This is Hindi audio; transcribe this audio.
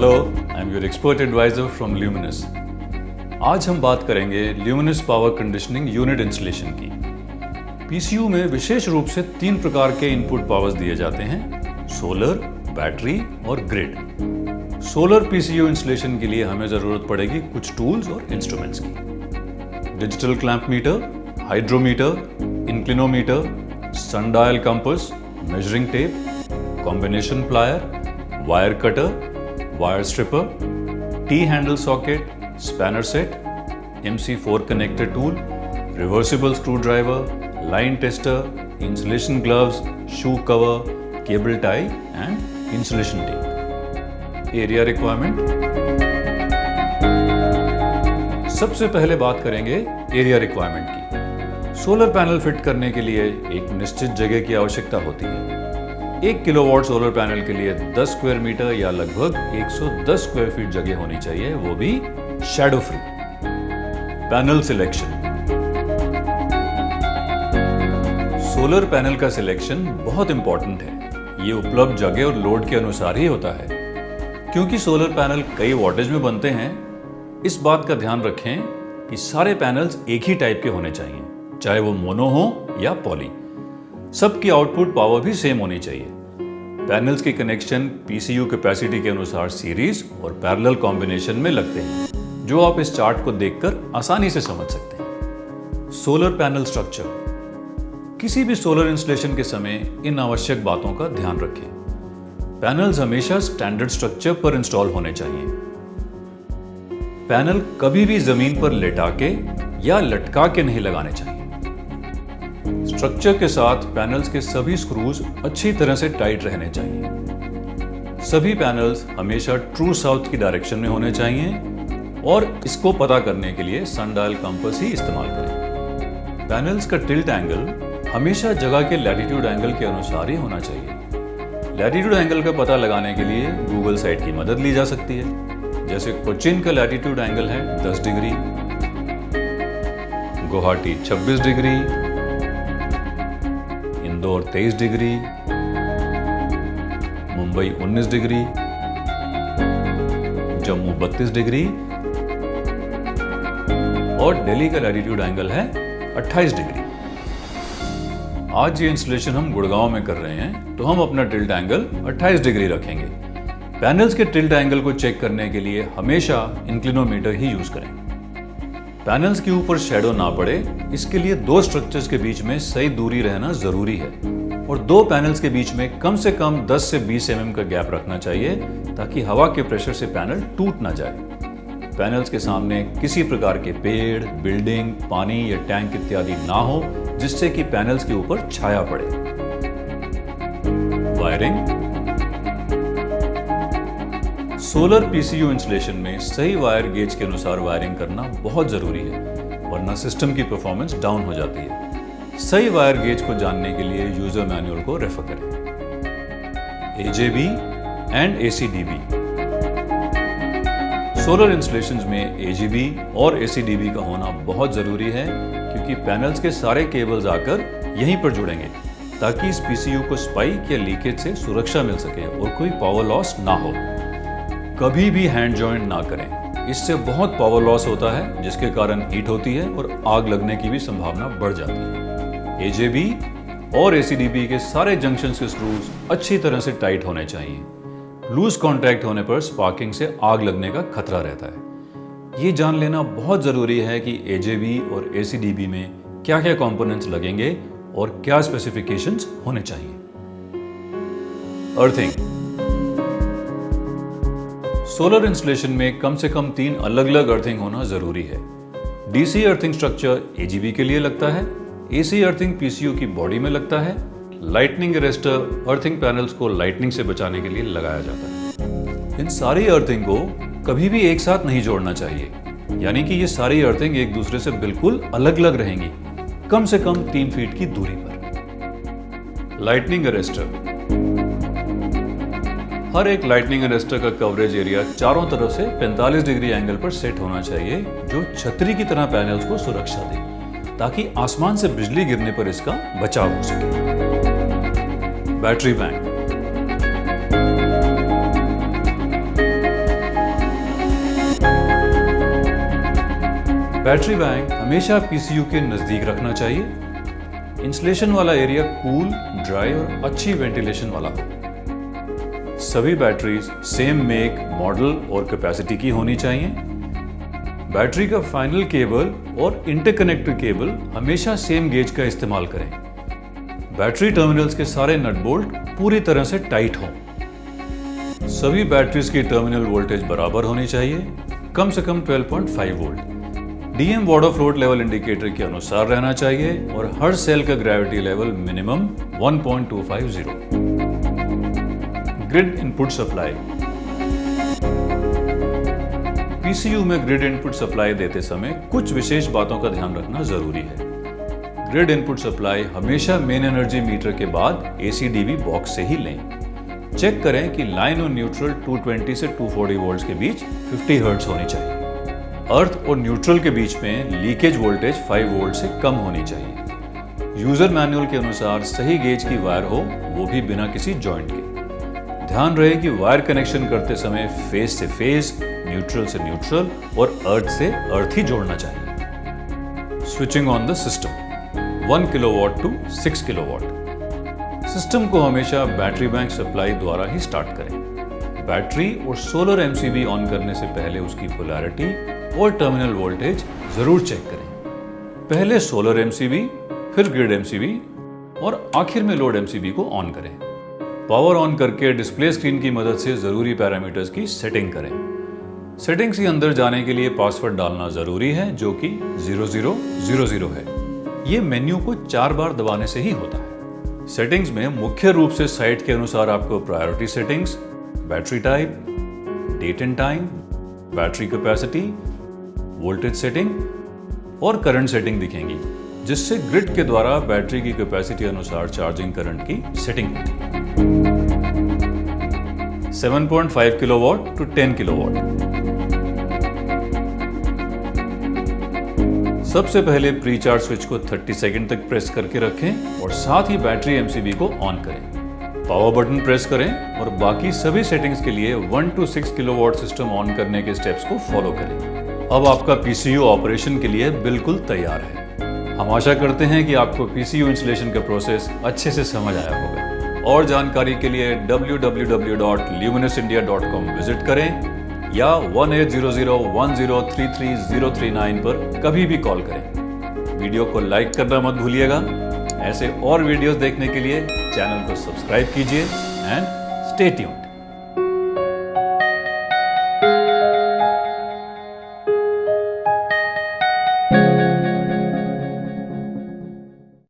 Hello, I am your expert advisor from Luminous. आज हम बात करेंगे Luminous power conditioning unit installation की। पीसीयू में विशेष रूप से 3 प्रकार के इनपुट पावर्स दिए जाते हैं: सोलर, बैटरी और ग्रिड। सोलर पीसीयू इंस्टॉलेशन के लिए हमें जरूरत पड़ेगी कुछ टूल्स और इंस्ट्रूमेंट्स की: digital clamp meter, hydrometer, inclinometer, sundial compass, measuring tape, combination plier, wire cutter, wire stripper, T handle socket, spanner set, MC4 connector tool, reversible screwdriver, line tester, insulation gloves, shoe cover, cable tie and insulation tape. Area requirement. सबसे पहले बात करेंगे एरिया रिक्वायरमेंट की। सोलर पैनल फिट करने के लिए एक निश्चित जगह की आवश्यकता होती है। 1 किलोवाट सोलर पैनल के लिए 10 स्क्वायर मीटर या लगभग 110 स्क्वायर फीट जगह होनी चाहिए, वो भी shadow free. Panel selection. Solar panel का सिलेक्शन बहुत इंपॉर्टेंट है। ये उपलब्ध जगह और लोड के अनुसार ही होता है। क्योंकि सोलर पैनल कई वॉटेज में बनते हैं, इस बात का ध्यान रखें कि सारे पैनल्स एक ही टाइप के होने चाहिए, चाहे वो मोनो हो या पॉली। सबकी आउटपुट पावर भी सेम होनी चाहिए। पैनल्स के कनेक्शन पीसीयू कैपेसिटी के अनुसार सीरीज और पैरेलल कॉम्बिनेशन में लगते हैं, जो आप इस चार्ट को देखकर आसानी से समझ सकते हैं। Solar panel structure. किसी भी सोलर इंस्टॉलेशन के समय इन आवश्यक बातों का ध्यान रखें। पैनल्स हमेशा स्टैंडर्ड स्ट्रक्चर पर इंस्टॉल होने चाहिए। पैनल कभी भी जमीन पर लेटा के या लटका के नहीं लगाने चाहिए। स्ट्रक्चर के साथ पैनल्स के सभी स्क्रूज अच्छी तरह से टाइट रहने चाहिए। सभी पैनल्स हमेशा ट्रू साउथ की डायरेक्शन में होने चाहिए और इसको पता करने के लिए सनडायल कंपास ही इस्तेमाल करें। पैनल्स का टिल्ट एंगल हमेशा जगह के लैटिट्यूड एंगल के अनुसार ही होना चाहिए। लैटिट्यूड एंगल का पता लगाने के लिए गूगल साइट की मदद ली जा सकती है। जैसे कोचीन का लैटिट्यूड एंगल है 10 degree, Guwahati 26 degree, Indore 23 degree, Mumbai 19 degree, Jammu 32 degree और दिल्ली का लैटिट्यूड एंगल है 28 डिग्री। आज ये इंस्टॉलेशन हम गुड़गांव में कर रहे हैं, तो हम अपना टिल्ट एंगल 28 डिग्री रखेंगे। पैनल्स के टिल्ट एंगल को चेक करने के लिए हमेशा इंक्लिनोमीटर ही यूज करें। पैनल्स के ऊपर शैडो ना पड़े, इसके लिए 2 स्ट्रक्चर्स के बीच में सही दूरी रहना जरूरी है और 2 पैनल्स के बीच में कम से कम 10 से 20 mm का गैप रखना चाहिए, ताकि हवा के प्रेशर से पैनल टूट ना जाए। पैनल्स के सामने किसी प्रकार के पेड़, बिल्डिंग, पानी या टैंक इत्यादि ना हो, जिससे कि पैनल्स के ऊपर छाया पड़े। वायरिंग। सोलर पीसीयू इंस्टॉलेशन में सही वायर गेज के अनुसार वायरिंग करना बहुत जरूरी है, वरना सिस्टम की परफॉर्मेंस डाउन हो जाती है। सही वायर गेज को जानने के लिए यूजर मैनुअल को रेफर करें। AJB and ACDB। Solar installations में AJB और ACDB का होना बहुत जरूरी है, क्योंकि पैनल्स के सारे केबल्स आकर यहीं पर जुड़ेंगे, ताकि इस पीसीयू को स्पाइक या लीकेज से सुरक्षा मिल सके और कोई पावर लॉस ना हो। कभी भी हैंड जॉइंट ना करें, इससे बहुत पावर लॉस होता है, जिसके कारण हीट होती है और आग लगने की भी संभावना बढ़ जाती है। AJB और ACDB के सारे जंक्शंस के स्क्रूज अच्छी तरह से टाइट होने चाहिए। लूज कॉन्टैक्ट होने पर स्पार्किंग से आग लगने का खतरा रहता है। ये जान लेना बहुत जरूरी है कि AJB और ACDB में क्या क्या कंपोनेंट्स लगेंगे और क्या स्पेसिफिकेशंस होने चाहिए। अर्थिंग। सोलर इंस्टॉलेशन में कम से कम 3 अलग अलग अर्थिंग होना जरूरी है। DC अर्थिंग स्ट्रक्चर AGB के लिए लगता है, AC अर्थिंग पीसीयू की बॉडी में लगता है, लाइटनिंग अरेस्टर अर्थिंग पैनल्स को लाइटनिंग से बचाने के लिए लगाया जाता है। इन सारी अर्थिंग को कभी भी एक साथ नहीं जोड़ना चाहिए, यानी कि ये सारी अर्थिंग एक दूसरे से बिल्कुल अलग अलग रहेंगी, कम से कम 3 फीट की दूरी पर। Lightning arrester. हर एक लाइटनिंग अरेस्टर का कवरेज एरिया चारों तरफ से 45 डिग्री एंगल पर सेट होना चाहिए, जो छतरी की तरह पैनल्स को सुरक्षा दे, ताकि आसमान से बिजली गिरने पर इसका बचाव हो सके। Battery bank. बैटरी बैंक हमेशा पीसीयू के नजदीक रखना चाहिए। इंसुलेशन वाला एरिया कूल, ड्राई और अच्छी वेंटिलेशन वाला हो। सभी बैटरीज सेम मेक, मॉडल और कैपेसिटी की होनी चाहिए। बैटरी का फाइनल केबल और इंटरकनेक्टर केबल हमेशा सेम गेज का इस्तेमाल करें। बैटरी टर्मिनल्स के सारे नट बोल्ट पूरी तरह से टाइट हों। सभी बैटरीज की टर्मिनल वोल्टेज बराबर होनी चाहिए, कम से कम 12.5 volt. DM water float level indicator के अनुसार रहना चाहिए और हर सेल का gravity level minimum 1.250। Grid input supply. PCU में ग्रिड इनपुट सप्लाई देते समय कुछ विशेष बातों का ध्यान रखना जरूरी है। ग्रिड इनपुट सप्लाई हमेशा मेन एनर्जी मीटर के बाद एसीडीवी बॉक्स से ही लें। चेक करें कि लाइन और न्यूट्रल 220 से 240 वोल्ट्स के बीच 50 हर्ट्ज होनी चाहिए। अर्थ और न्यूट्रल के बीच में लीकेज वोल्टेज 5 वोल्ट से कम होनी चाहिए। यूजर मैनुअल के अनुसार सही गेज की वायर हो, वो भी बिना किसी जॉइंट के। ध्यान रहे कि वायर कनेक्शन करते समय फेस से फेस, न्यूट्रल से न्यूट्रल और अर्थ से अर्थ ही जोड़ना चाहिए। Switching on the system 1 kilowatt to 6 kilowatt. System को हमेशा बैटरी बैंक सप्लाई द्वारा ही स्टार्ट करें। बैटरी और सोलर एमसीबी ऑन करने से पहले उसकी पोलैरिटी और टर्मिनल वोल्टेज जरूर चेक करें। पहले सोलर एमसीबी, फिर ग्रिड एमसीबी और आखिर में लोड एमसीबी को ऑन करें। पावर ऑन करके डिस्प्ले स्क्रीन की मदद से जरूरी पैरामीटर्स की सेटिंग करें। सेटिंग्स के अंदर जाने के लिए पासवर्ड डालना जरूरी है, जो कि 0000 है। ये मेन्यू को 4 बार दबाने से ही होता है। सेटिंग्स में मुख्य रूप से साइट के अनुसार आपको priority settings, battery type, date and time, battery capacity, voltage setting और करंट सेटिंग दिखेंगी, जिससे ग्रिड के द्वारा बैटरी की कैपेसिटी अनुसार चार्जिंग करंट की सेटिंग होती है। 7.5 किलोवाट टू 10 किलोवाट। सबसे पहले प्री चार्ज स्विच को 30 सेकंड तक प्रेस करके रखें और साथ ही बैटरी एमसीबी को ऑन करें। पावर बटन प्रेस करें और बाकी सभी सेटिंग्स के लिए 1 to 6 किलोवाट सिस्टम ऑन करने के स्टेप्स को फॉलो करें। अब आपका पीसीयू ऑपरेशन के लिए बिल्कुल तैयार है। हम आशा करते हैं कि आपको पीसीयू इंस्टॉलेशन का प्रोसेस अच्छे से समझ आया होगा। और जानकारी के लिए www.luminosindia.com विजिट करें या 18001033 पर कभी भी कॉल करें। वीडियो को लाइक करना मत भूलिएगा। ऐसे और वीडियोस देखने के लिए चैनल को सब्सक्राइब कीजिए एंड स्टे ट्यून्ड।